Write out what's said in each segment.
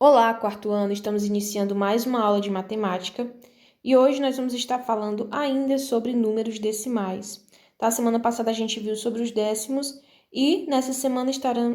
Olá, quarto ano, estamos iniciando mais uma aula de matemática e hoje nós vamos estar falando ainda sobre números decimais. Tá? Semana passada a gente viu sobre os décimos e nessa semana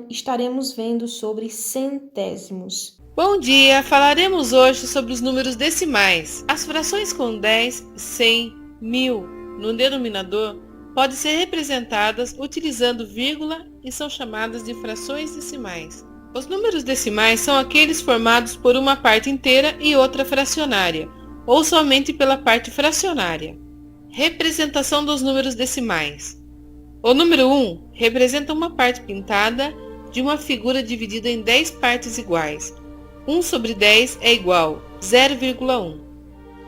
estaremos vendo sobre centésimos. Bom dia! Falaremos hoje sobre os números decimais. As frações com 10, 100, 1000 no denominador podem ser representadas utilizando vírgula e são chamadas de frações decimais. Os números decimais são aqueles formados por uma parte inteira e outra fracionária, ou somente pela parte fracionária. Representação dos números decimais. O número 1 representa uma parte pintada de uma figura dividida em 10 partes iguais. 1 sobre 10 é igual a 0,1.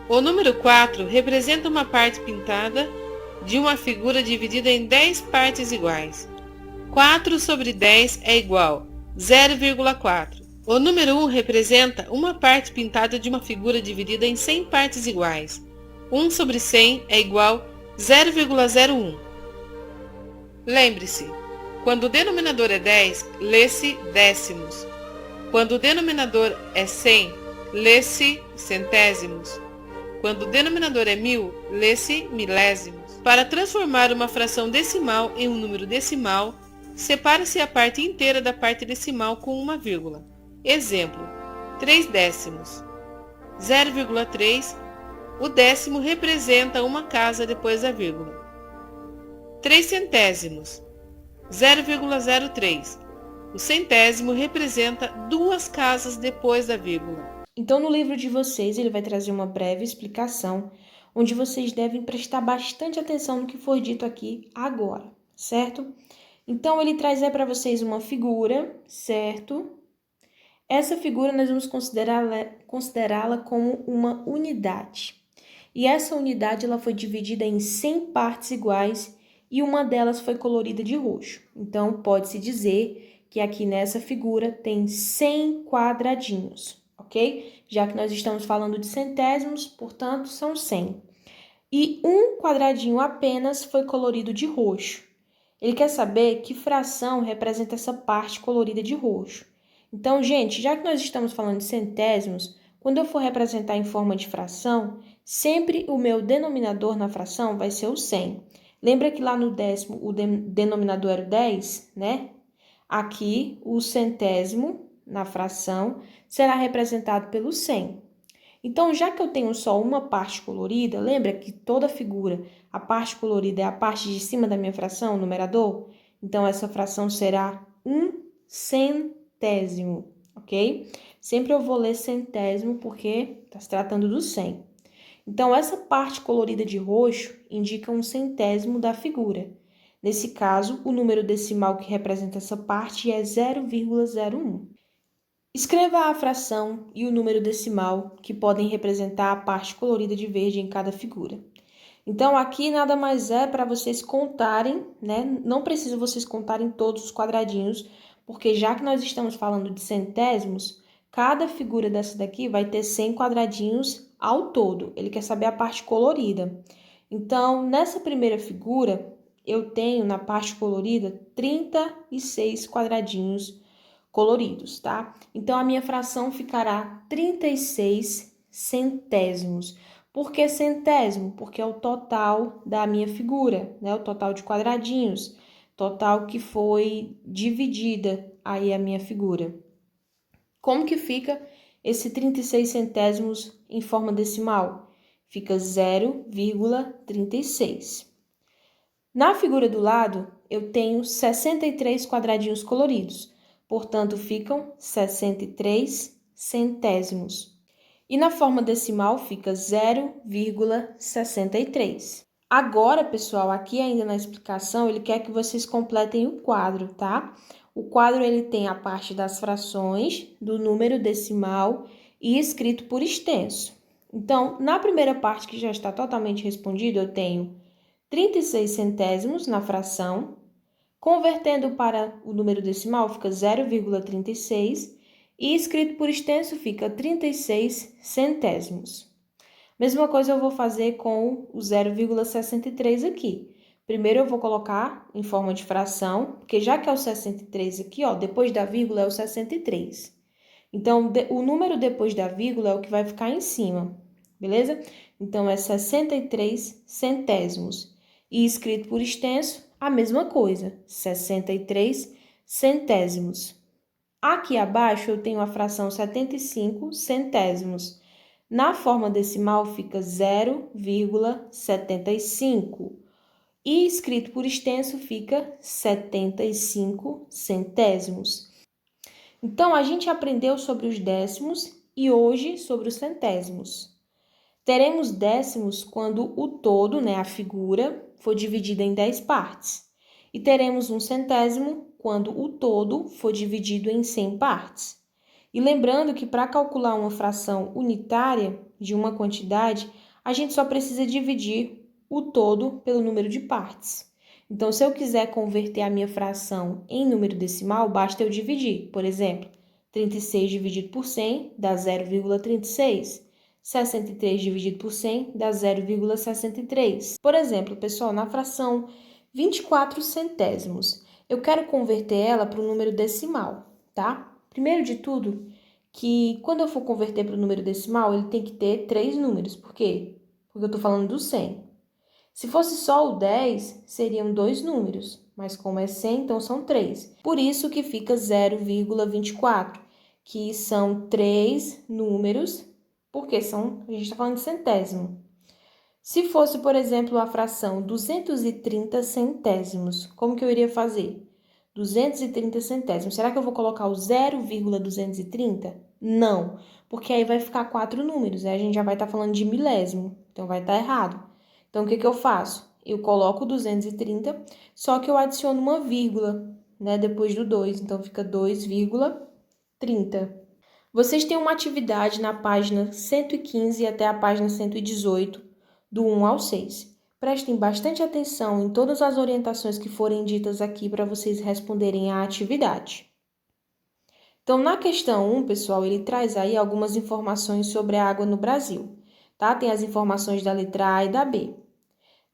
O número 4 representa uma parte pintada de uma figura dividida em 10 partes iguais. 4 sobre 10 é igual a 0,4. O número 1 representa uma parte pintada de uma figura dividida em 100 partes iguais. 1 sobre 100 é igual a 0,01. Lembre-se, quando o denominador é 10, lê-se décimos. Quando o denominador é 100, lê-se centésimos. Quando o denominador é 1000, lê-se milésimos. Para transformar uma fração decimal em um número decimal, separa-se a parte inteira da parte decimal com uma vírgula. Exemplo, 3 décimos. 0,3, o décimo representa uma casa depois da vírgula. 3 centésimos. 0,03. O centésimo representa 2 casas depois da vírgula. Então, no livro de vocês, ele vai trazer uma breve explicação, onde vocês devem prestar bastante atenção no que for dito aqui agora, certo? Então, ele traz para vocês uma figura, certo? Essa figura nós vamos considerá-la como uma unidade. E essa unidade ela foi dividida em 100 partes iguais e uma delas foi colorida de roxo. Então, pode-se dizer que aqui nessa figura tem 100 quadradinhos, ok? Já que nós estamos falando de centésimos, portanto, são 100. E um quadradinho apenas foi colorido de roxo. Ele quer saber que fração representa essa parte colorida de roxo. Então, gente, já que nós estamos falando de centésimos, quando eu for representar em forma de fração, sempre o meu denominador na fração vai ser o 100. Lembra que lá no décimo o denominador era o 10, né? Aqui, o centésimo, na fração, será representado pelo 100. Então, já que eu tenho só uma parte colorida, lembra que toda figura, a parte colorida é a parte de cima da minha fração, o numerador? Então, essa fração será um centésimo, ok? Sempre eu vou ler centésimo porque está se tratando do 100. Então, essa parte colorida de roxo indica um centésimo da figura. Nesse caso, o número decimal que representa essa parte é 0,01. Escreva a fração e o número decimal que podem representar a parte colorida de verde em cada figura. Então, aqui nada mais é para vocês contarem, né? Não precisa vocês contarem todos os quadradinhos, porque já que nós estamos falando de centésimos, cada figura dessa daqui vai ter 100 quadradinhos ao todo. Ele quer saber a parte colorida. Então, nessa primeira figura, eu tenho na parte colorida 36 quadradinhos coloridos, tá? Então, a minha fração ficará 36 centésimos. Por que centésimo? Porque é o total da minha figura, né? O total de quadradinhos, total que foi dividida aí a minha figura. Como que fica esse 36 centésimos em forma decimal? Fica 0,36. Na figura do lado, eu tenho 63 quadradinhos coloridos, portanto, ficam 63 centésimos. E na forma decimal fica 0,63. Agora, pessoal, aqui ainda na explicação, ele quer que vocês completem o quadro, tá? O quadro, ele tem a parte das frações, do número decimal e escrito por extenso. Então, na primeira parte, que já está totalmente respondido, eu tenho 36 centésimos na fração. Convertendo para o número decimal, fica 0,36 e escrito por extenso fica 36 centésimos. Mesma coisa eu vou fazer com o 0,63 aqui. Primeiro eu vou colocar em forma de fração, porque já que é o 63 aqui, ó, depois da vírgula é o 63. Então, o número depois da vírgula é o que vai ficar em cima, beleza? Então, é 63 centésimos. E escrito por extenso, a mesma coisa, 63 centésimos. Aqui abaixo eu tenho a fração 75 centésimos. Na forma decimal fica 0,75. E escrito por extenso fica 75 centésimos. Então, a gente aprendeu sobre os décimos e hoje sobre os centésimos. Teremos décimos quando o todo, né, a figura, for dividida em 10 partes. E teremos um centésimo quando o todo for dividido em 100 partes. E lembrando que para calcular uma fração unitária de uma quantidade, a gente só precisa dividir o todo pelo número de partes. Então, se eu quiser converter a minha fração em número decimal, basta eu dividir. Por exemplo, 36 dividido por 100 dá 0,36. 63 dividido por 100 dá 0,63. Por exemplo, pessoal, na fração 24 centésimos, eu quero converter ela para o número decimal, tá? Primeiro de tudo, que quando eu for converter para o número decimal, ele tem que ter 3 números. Por quê? Porque eu estou falando do 100. Se fosse só o 10, seriam 2 números, mas como é 100, então são 3. Por isso que fica 0,24, que são 3 números, porque a gente está falando de centésimo. Se fosse, por exemplo, a fração 230 centésimos, como que eu iria fazer? 230 centésimos. Será que eu vou colocar o 0,230? Não, porque aí vai ficar 4 números, aí a gente já vai estar falando de milésimo, então vai estar errado. Então, o que eu faço? Eu coloco 230, só que eu adiciono uma vírgula, né, depois do 2, então fica 2,30. Vocês têm uma atividade na página 115 até a página 118, do 1 ao 6. Prestem bastante atenção em todas as orientações que forem ditas aqui para vocês responderem à atividade. Então, na questão 1, pessoal, ele traz aí algumas informações sobre a água no Brasil, tá? Tem as informações da letra A e da B.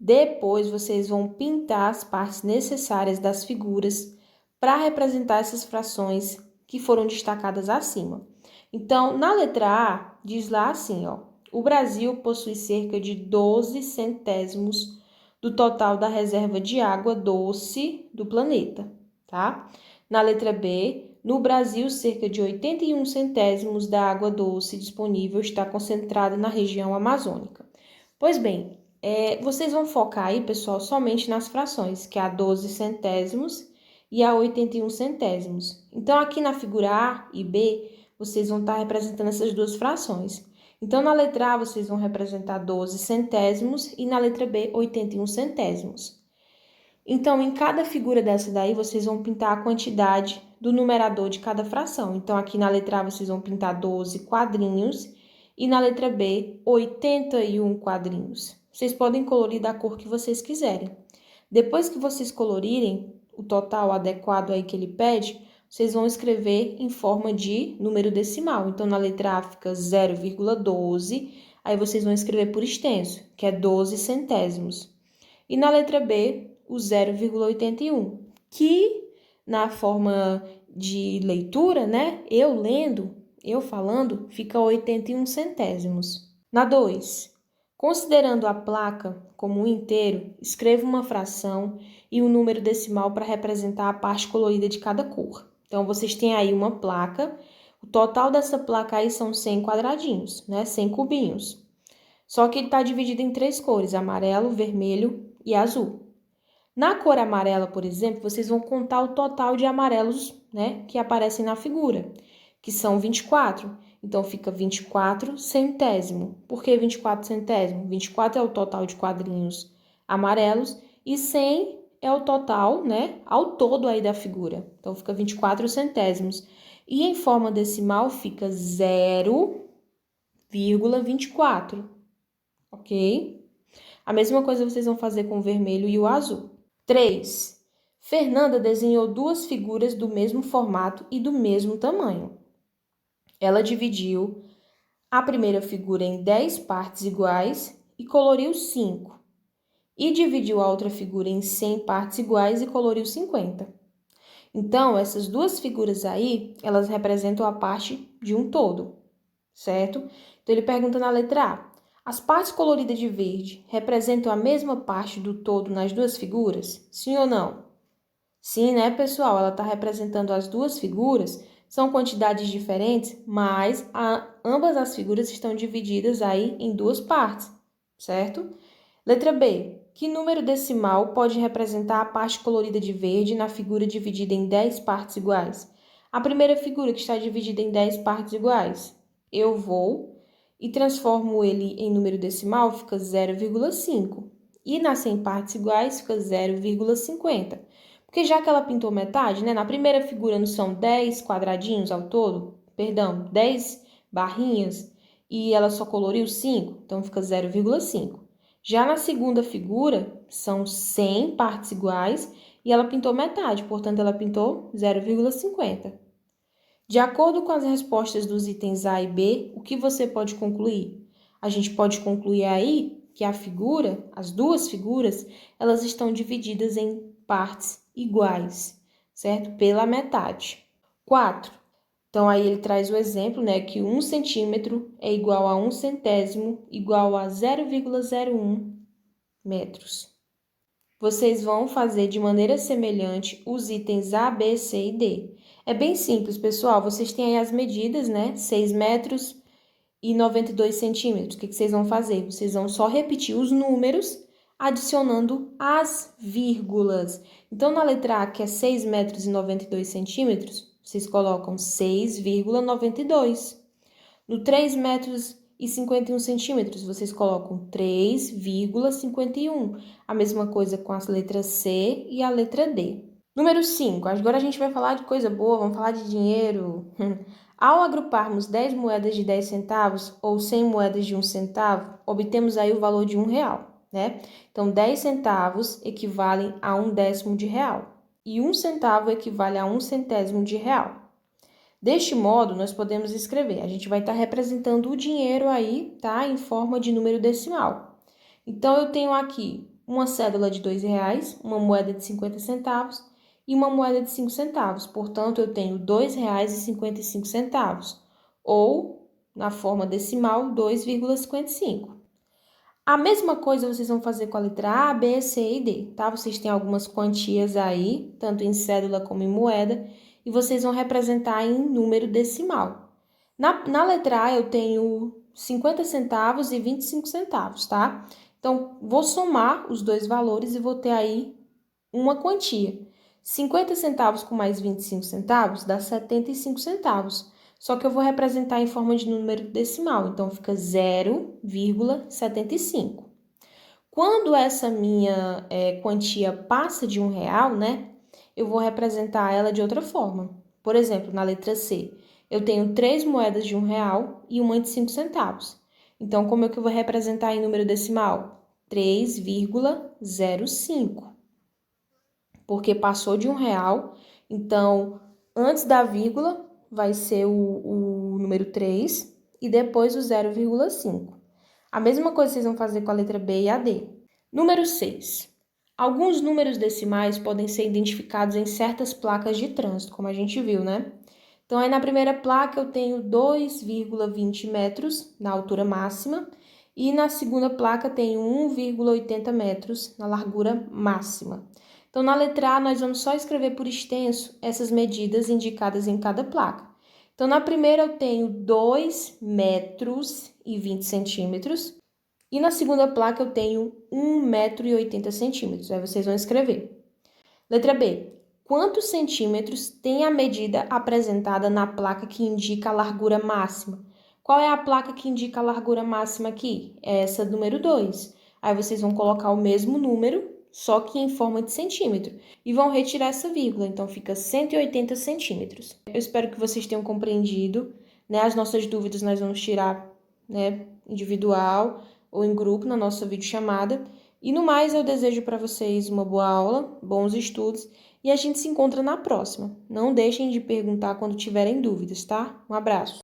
Depois, vocês vão pintar as partes necessárias das figuras para representar essas frações que foram destacadas acima. Então, na letra A, diz lá assim, ó, o Brasil possui cerca de 12 centésimos do total da reserva de água doce do planeta, tá? Na letra B, no Brasil, cerca de 81 centésimos da água doce disponível está concentrada na região amazônica. Pois bem, vocês vão focar aí, pessoal, somente nas frações, que é a 12 centésimos e a 81 centésimos. Então, aqui na figura A e B, vocês vão estar representando essas duas frações. Então, na letra A, vocês vão representar 12 centésimos e na letra B, 81 centésimos. Então, em cada figura dessa daí, vocês vão pintar a quantidade do numerador de cada fração. Então, aqui na letra A, vocês vão pintar 12 quadrinhos e na letra B, 81 quadrinhos. Vocês podem colorir da cor que vocês quiserem. Depois que vocês colorirem o total adequado aí que ele pede, vocês vão escrever em forma de número decimal. Então, na letra A fica 0,12, aí vocês vão escrever por extenso, que é 12 centésimos. E na letra B, o 0,81, que na forma de leitura, né, eu lendo, eu falando, fica 81 centésimos. Na 2, considerando a placa como um inteiro, escreva uma fração e um número decimal para representar a parte colorida de cada cor. Então, vocês têm aí uma placa, o total dessa placa aí são 100 quadradinhos, né? 100 cubinhos. Só que ele está dividido em 3 cores, amarelo, vermelho e azul. Na cor amarela, por exemplo, vocês vão contar o total de amarelos, né, que aparecem na figura, que são 24. Então, fica 24 centésimo. Por que 24 centésimo? 24 é o total de quadrinhos amarelos e 100 é o total, né, ao todo aí da figura. Então, fica 24 centésimos. E em forma decimal fica 0,24, ok? A mesma coisa vocês vão fazer com o vermelho e o azul. 3. Fernanda desenhou 2 figuras do mesmo formato e do mesmo tamanho. Ela dividiu a primeira figura em 10 partes iguais e coloriu 5. E dividiu a outra figura em 100 partes iguais e coloriu 50. Então, essas duas figuras aí, elas representam a parte de um todo, certo? Então, ele pergunta na letra A: as partes coloridas de verde representam a mesma parte do todo nas duas figuras? Sim ou não? Sim, né, pessoal? Ela está representando as duas figuras, são quantidades diferentes, mas ambas as figuras estão divididas aí em duas partes, certo? Letra B. Que número decimal pode representar a parte colorida de verde na figura dividida em 10 partes iguais? A primeira figura que está dividida em 10 partes iguais, eu vou e transformo ele em número decimal, fica 0,5. E nas 100 partes iguais, fica 0,50. Porque já que ela pintou metade, né? Na primeira figura não são 10 quadradinhos ao todo, perdão, 10 barrinhas, e ela só coloriu 5, então fica 0,5. Já na segunda figura, são 100 partes iguais e ela pintou metade, portanto, ela pintou 0,50. De acordo com as respostas dos itens A e B, o que você pode concluir? A gente pode concluir aí que a figura, as duas figuras, elas estão divididas em partes iguais, certo? Pela metade. 4. Então, aí ele traz o exemplo, né, que 1 centímetro é igual a 1 centésimo, igual a 0,01 metros. Vocês vão fazer de maneira semelhante os itens A, B, C e D. É bem simples, pessoal. Vocês têm aí as medidas, né? 6 metros e 92 centímetros. O que vocês vão fazer? Vocês vão só repetir os números, adicionando as vírgulas. Então, na letra A, que é 6 metros e 92 centímetros, vocês colocam 6,92. No 3 metros e 51 centímetros, vocês colocam 3,51. A mesma coisa com as letras C e a letra D. Número 5. Agora a gente vai falar de coisa boa, vamos falar de dinheiro. Ao agruparmos 10 moedas de 10 centavos ou 100 moedas de 1 centavo, obtemos aí o valor de R$1, né? Então, 10 centavos equivalem a 1/10 de real. E 1 centavo equivale a 1 centésimo de real. Deste modo, nós podemos escrever. A gente vai estar representando o dinheiro aí, tá? Em forma de número decimal. Então, eu tenho aqui uma cédula de R$2, uma moeda de 50 centavos e uma moeda de 5 centavos. Portanto, eu tenho R$2,55. Ou, na forma decimal, 2,55. A mesma coisa vocês vão fazer com a letra A, B, C e D, tá? Vocês têm algumas quantias aí, tanto em cédula como em moeda, e vocês vão representar em número decimal. Na letra A eu tenho 50 centavos e 25 centavos, tá? Então, vou somar os dois valores e vou ter aí uma quantia. 50 centavos com mais 25 centavos dá 75 centavos. Só que eu vou representar em forma de número decimal, então fica 0,75. Quando essa minha quantia passa de R$1, né, eu vou representar ela de outra forma. Por exemplo, na letra C, eu tenho 3 moedas de R$1 e uma de 5 centavos. Então, como é que eu vou representar em número decimal? 3,05. Porque passou de R$1, então, antes da vírgula, vai ser o número 3 e depois o 0,5. A mesma coisa vocês vão fazer com a letra B e a D. Número 6. Alguns números decimais podem ser identificados em certas placas de trânsito, como a gente viu, né? Então, aí na primeira placa eu tenho 2,20 metros na altura máxima e na segunda placa tenho 1,80 metros na largura máxima. Então, na letra A, nós vamos só escrever por extenso essas medidas indicadas em cada placa. Então, na primeira eu tenho 2 metros e 20 centímetros e na segunda placa eu tenho 1 metro e 80 centímetros. Aí vocês vão escrever. Letra B. Quantos centímetros tem a medida apresentada na placa que indica a largura máxima? Qual é a placa que indica a largura máxima aqui? É essa número 2. Aí vocês vão colocar o mesmo número, só que em forma de centímetro, e vão retirar essa vírgula, então fica 180 centímetros. Eu espero que vocês tenham compreendido, né? As nossas dúvidas nós vamos tirar, né, individual ou em grupo na nossa videochamada. E no mais, eu desejo para vocês uma boa aula, bons estudos, e a gente se encontra na próxima. Não deixem de perguntar quando tiverem dúvidas, tá? Um abraço!